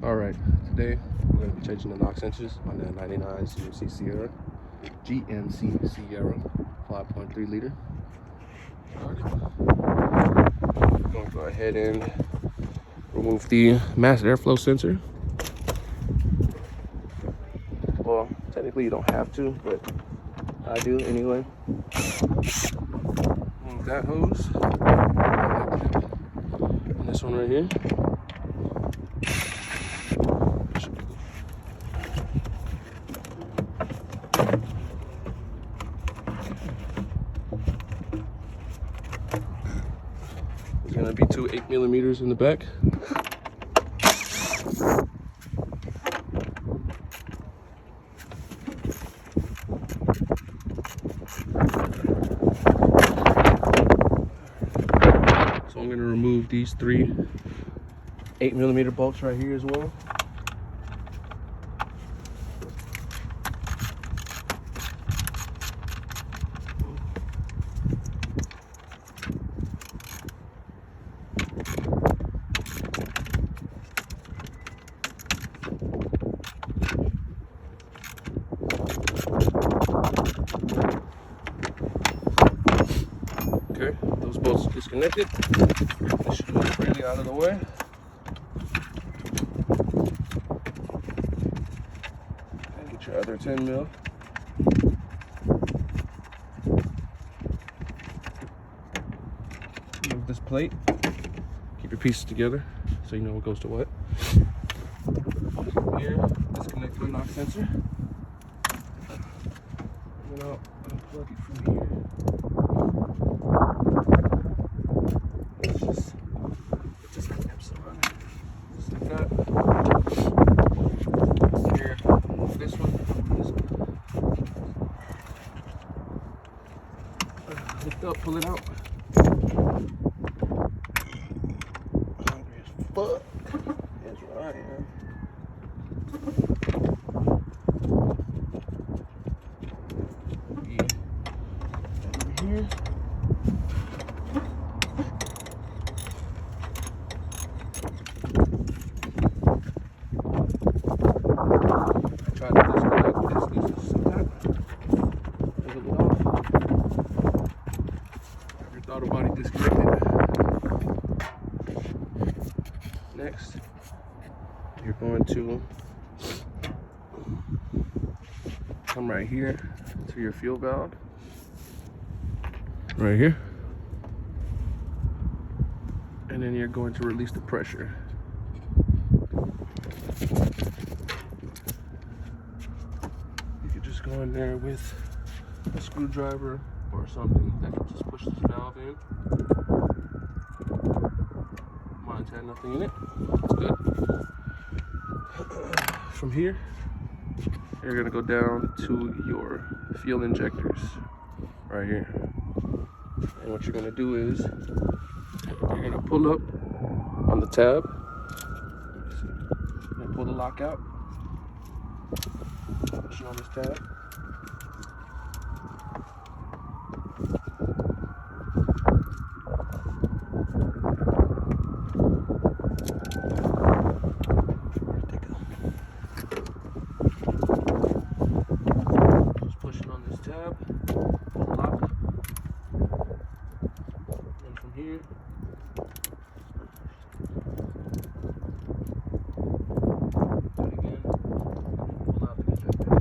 Alright, today we're going to be changing the Knox sensors on the 99 GMC Sierra. GMC Sierra 5.3 liter. Started. We're going to go ahead and remove the mass airflow sensor. Well, technically you don't have to, but I do anyway. Remove that hose. And this one right here. There's gonna be two 8mm in the back. So I'm gonna remove these three 8mm bolts right here as well. Okay, those bolts are disconnected. This should move freely out of the way. And get your other 10mm. Move this plate. Keep your pieces together so you know what goes to what. Here, disconnect the Knox sensor. And then I'll unplug it from here. Just clamps on, just like that. Here, this one. Lift up, pull it out. Hungry as fuck. That's what I am. Over here. Try to disconnect this sometimes. Take a bit off. Have your throttle body disconnected. Next, you're going to come right here to your fuel valve. Right here. And then you're going to release the pressure. You could just go in there with a screwdriver or something that can just push this valve in. Mine's had nothing in it. That's good. From here, you're gonna go down to your fuel injectors right here. And what you're gonna do is you're gonna pull up on the tab. You're gonna pull the lock out. Push it on this tab. Just push it on this tab. Pull the lock. And from here, do it again. Pull out the injector.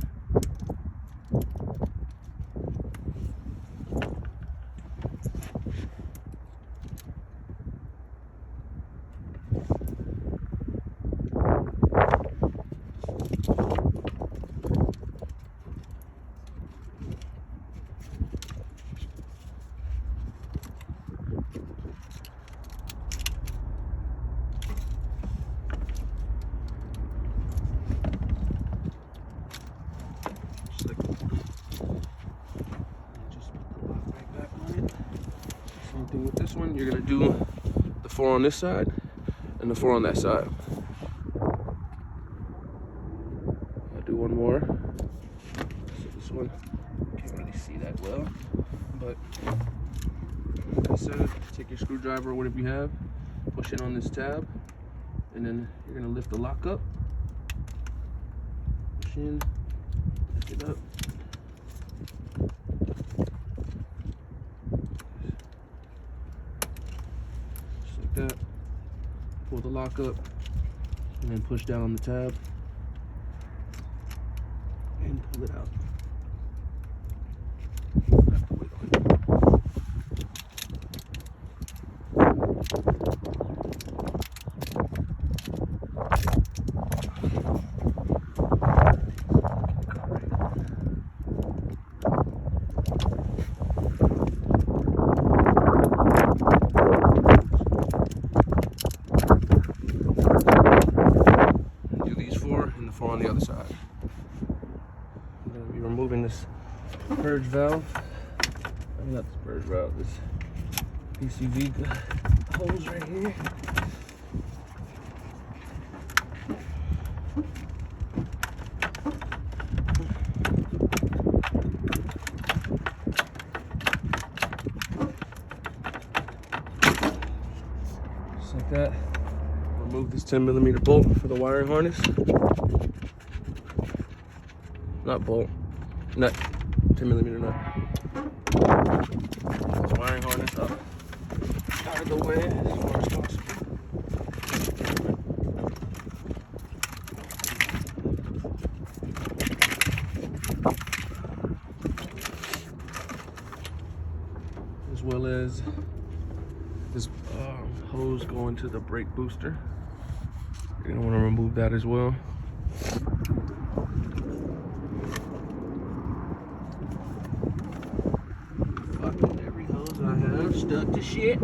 Just like that. And just put the lock right back on it. Same thing with this one. You're gonna do the 4 on this side and the 4 on that side. I'll do one more. So this one, can't really see that well, but like I said, take your screwdriver or whatever you have, push it on this tab, and then you're gonna lift the lock up, push in, lift it up. Just like that. Pull the lock up, and then push down on the tab, and pull it out. Do these 4 and the 4 on the other side. I'm going to be removing this purge valve. I mean, not this purge valve, this PCV hose right here. Just like that. Remove this 10mm bolt for the wiring harness. Not bolt, nut, 10mm nut. This wiring harness up out of the way as far as possible. As well as this hose going to the brake booster. You're gonna want to remove that as well. Fucking every hose I have stuck to shit.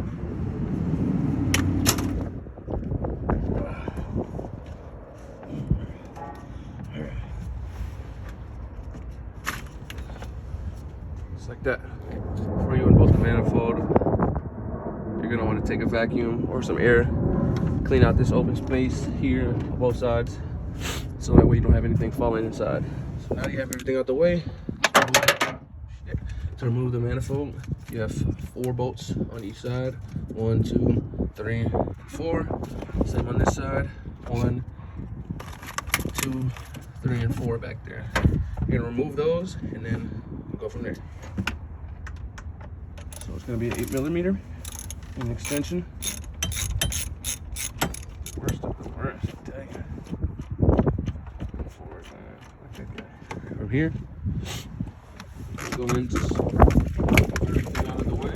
Just like that. Before you unbolt the manifold, you're gonna want to take a vacuum or some air, clean out this open space here on both sides, so that way you don't have anything falling inside. So now you have everything out the way. To remove the manifold, you have 4 bolts on each side. 1, 2, 3, 4. Same on this side. 1, 2, 3, and 4 back there. You're gonna remove those and then go from there. So it's gonna be an 8mm an extension. Worst of the worst. Dang it. Forward, okay. From here, go in, just everything out of the way.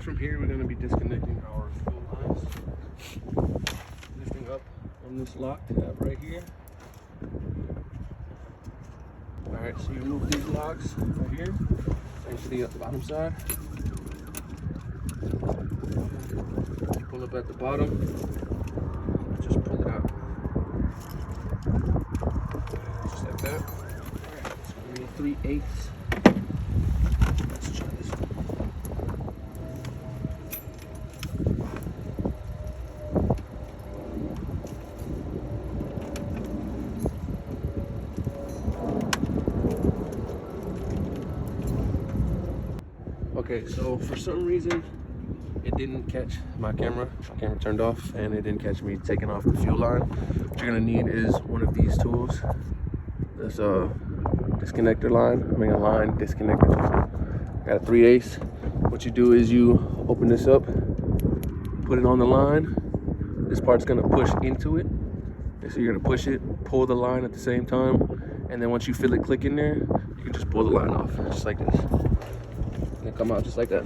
From here, we're going to be disconnecting our fuel lines, lifting up on this lock tab right here. Alright, so you remove these locks right here, same to the bottom side. You pull up at the bottom, just pull it out. Just like that. Alright, so we need 3/8. Let's try this one. Okay, so for some reason it didn't catch my camera. My camera turned off and it didn't catch me taking off the fuel line. What you're gonna need is one of these tools. This disconnector line, a line disconnector tool. Got a 3/8. What you do is you open this up, put it on the line. This part's gonna push into it. So you're gonna push it, pull the line at the same time, and then once you feel it click in there, you can just pull the line off, just like this. And come out just like that.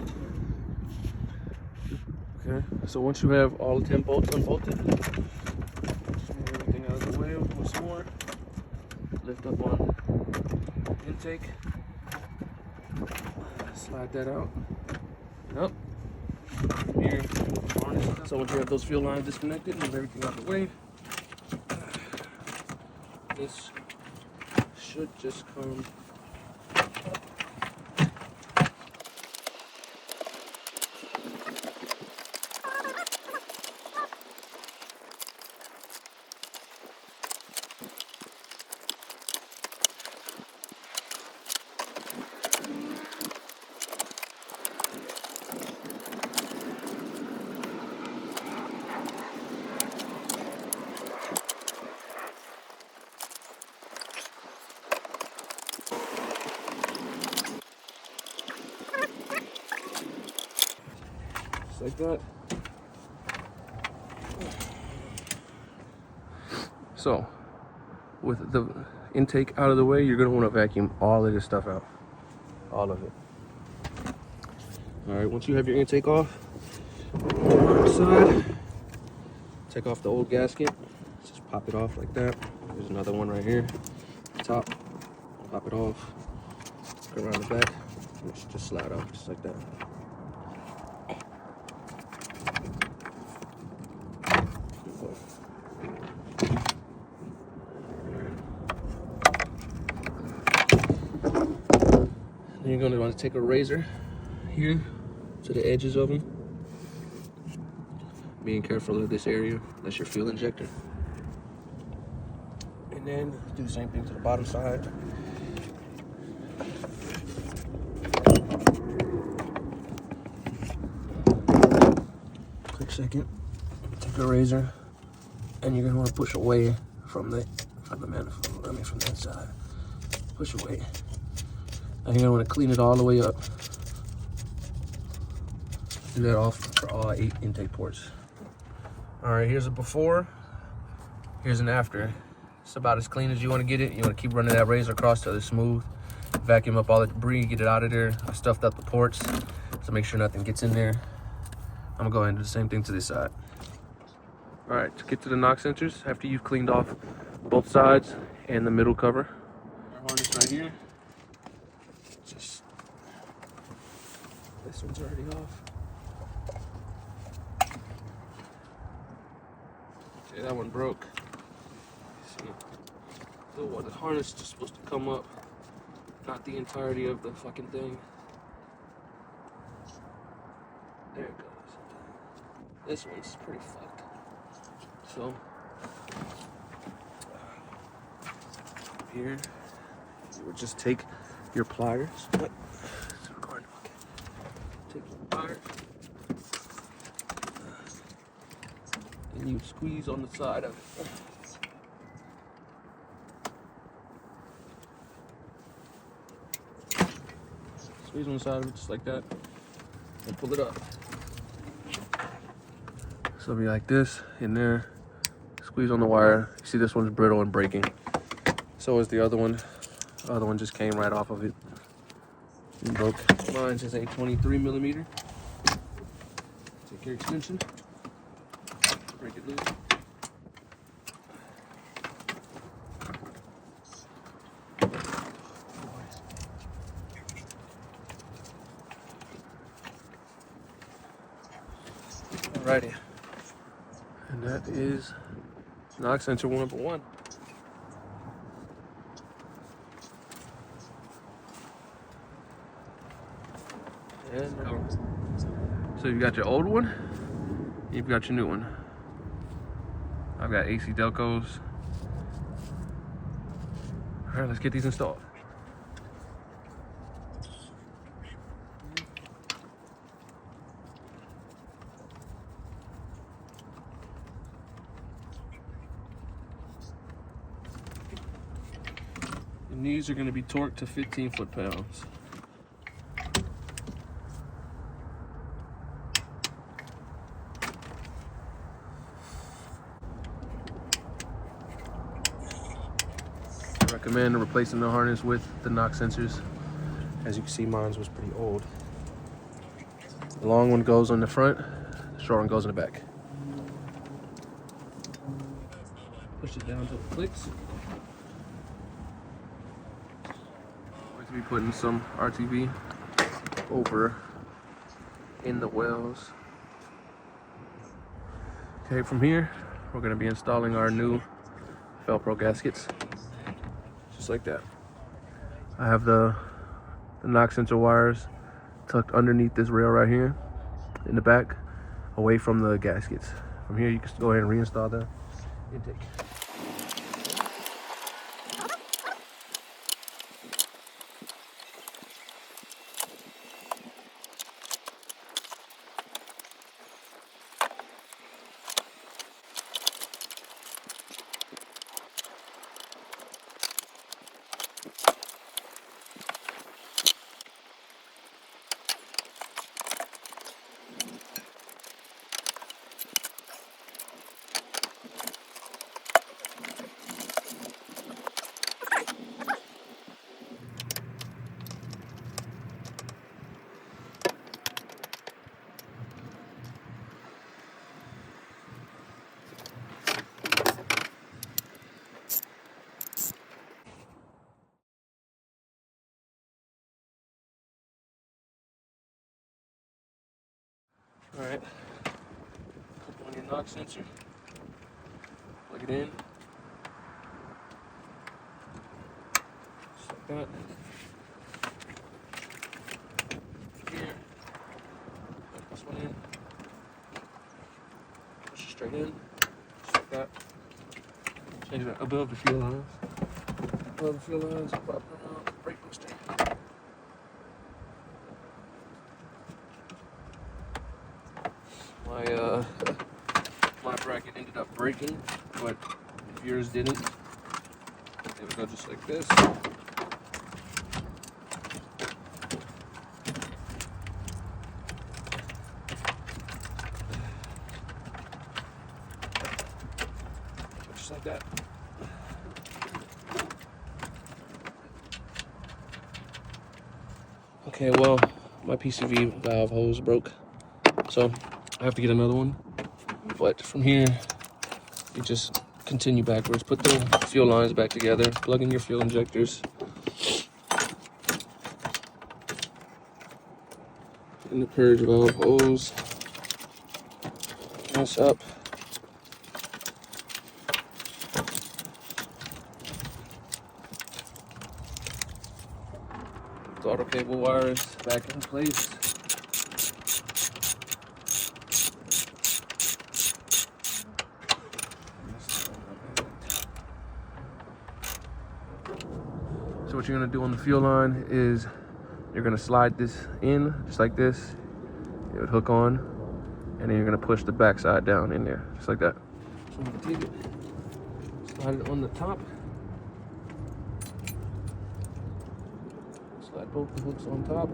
Okay, so once you have all 10 bolts unbolted, just move everything out of the way once more. Lift up on intake. Slide that out. Up. Here. So once you have those fuel lines disconnected, move everything out the way. This should just come. Like that. So, with the intake out of the way, you're gonna want to vacuum all of this stuff out, all of it. All right, once you have your intake off, on the side, take off the old gasket. Just pop it off like that. There's another one right here. Top, pop it off. Go around the back. And it should just slide out just like that. Then you're going to want to take a razor here to the edges of them. Being careful of this area, that's your fuel injector. And then do the same thing to the bottom side. Quick second. Take a razor, and you're gonna want to push away from the manifold. I mean, from that side. Push away. And you're gonna want to clean it all the way up. Do that off for all 8 intake ports. All right, here's a before. Here's an after. It's about as clean as you want to get it. You want to keep running that razor across till it's smooth. Vacuum up all the debris, get it out of there. I stuffed up the ports, so make sure nothing gets in there. I'm gonna go ahead and do the same thing to this side. All right, to get to the Knox sensors, after you've cleaned off both sides and the middle cover. Our harness right here. Just, this one's already off. Okay, that one broke. See, the harness is supposed to come up, not the entirety of the fucking thing. There it goes. This one's pretty fucked. So, here, you would just take your pliers. What? It's recording. Okay. Take your pliers. And you squeeze on the side of it. Squeeze on the side of it just like that. And pull it up. So it'll be like this, in there. Squeeze on the wire. You see this one's brittle and breaking. So is the other one. The other one just came right off of it. And broke. Mine's is a 23 millimeter. Take your extension. Break it loose. Alrighty. And that is Knox sensor number 1. And so you've got your old one, you've got your new one. I've got AC Delcos. All right, let's get these installed. And these are going to be torqued to 15 foot-pounds. I recommend replacing the harness with the Knox sensors. As you can see, mine was pretty old. The long one goes on the front, the short one goes in the back. Push it down until it clicks. Going to be putting some RTV over in the wells. Okay, from here, we're going to be installing our new Velcro gaskets. Just like that. I have the Knox sensor wires tucked underneath this rail right here in the back, away from the gaskets. From here, you can go ahead and reinstall the intake. All right, put on your Knox sensor, plug it in, just like that. Here, plug this one in, push it straight in, just like that. Change it above the fuel lines. Above the fuel lines, pop around, brake booster. My bracket ended up breaking, but if yours didn't, it would go just like this. Just like that. Okay, well, my PCV valve hose broke, so I have to get another one. But from here, you just continue backwards. Put the fuel lines back together. Plug in your fuel injectors. In the purge valve hose. Mess up. Throttle cable wires back in place. So what you're gonna do on the fuel line is you're gonna slide this in just like this. It would hook on, and then you're gonna push the back side down in there, just like that. So I'm gonna take it, slide it on the top. Slide both the hooks on top.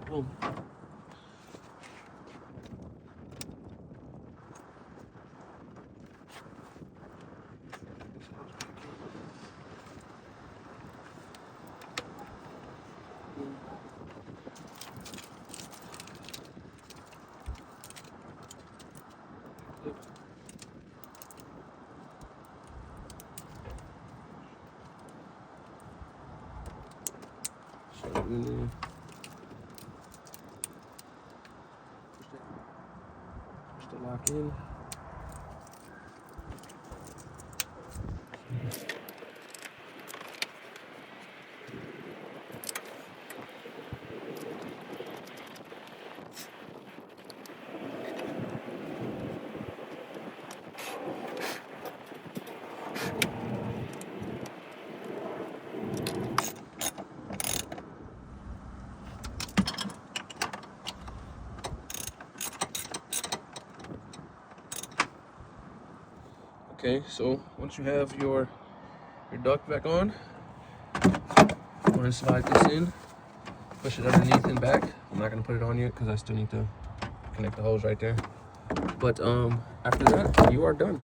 Boom. Shove it in there. Push the lock in. Okay, so once you have your duct back on, go ahead and slide this in, push it underneath and back. I'm not gonna put it on yet because I still need to connect the hose right there. But after that, you are done.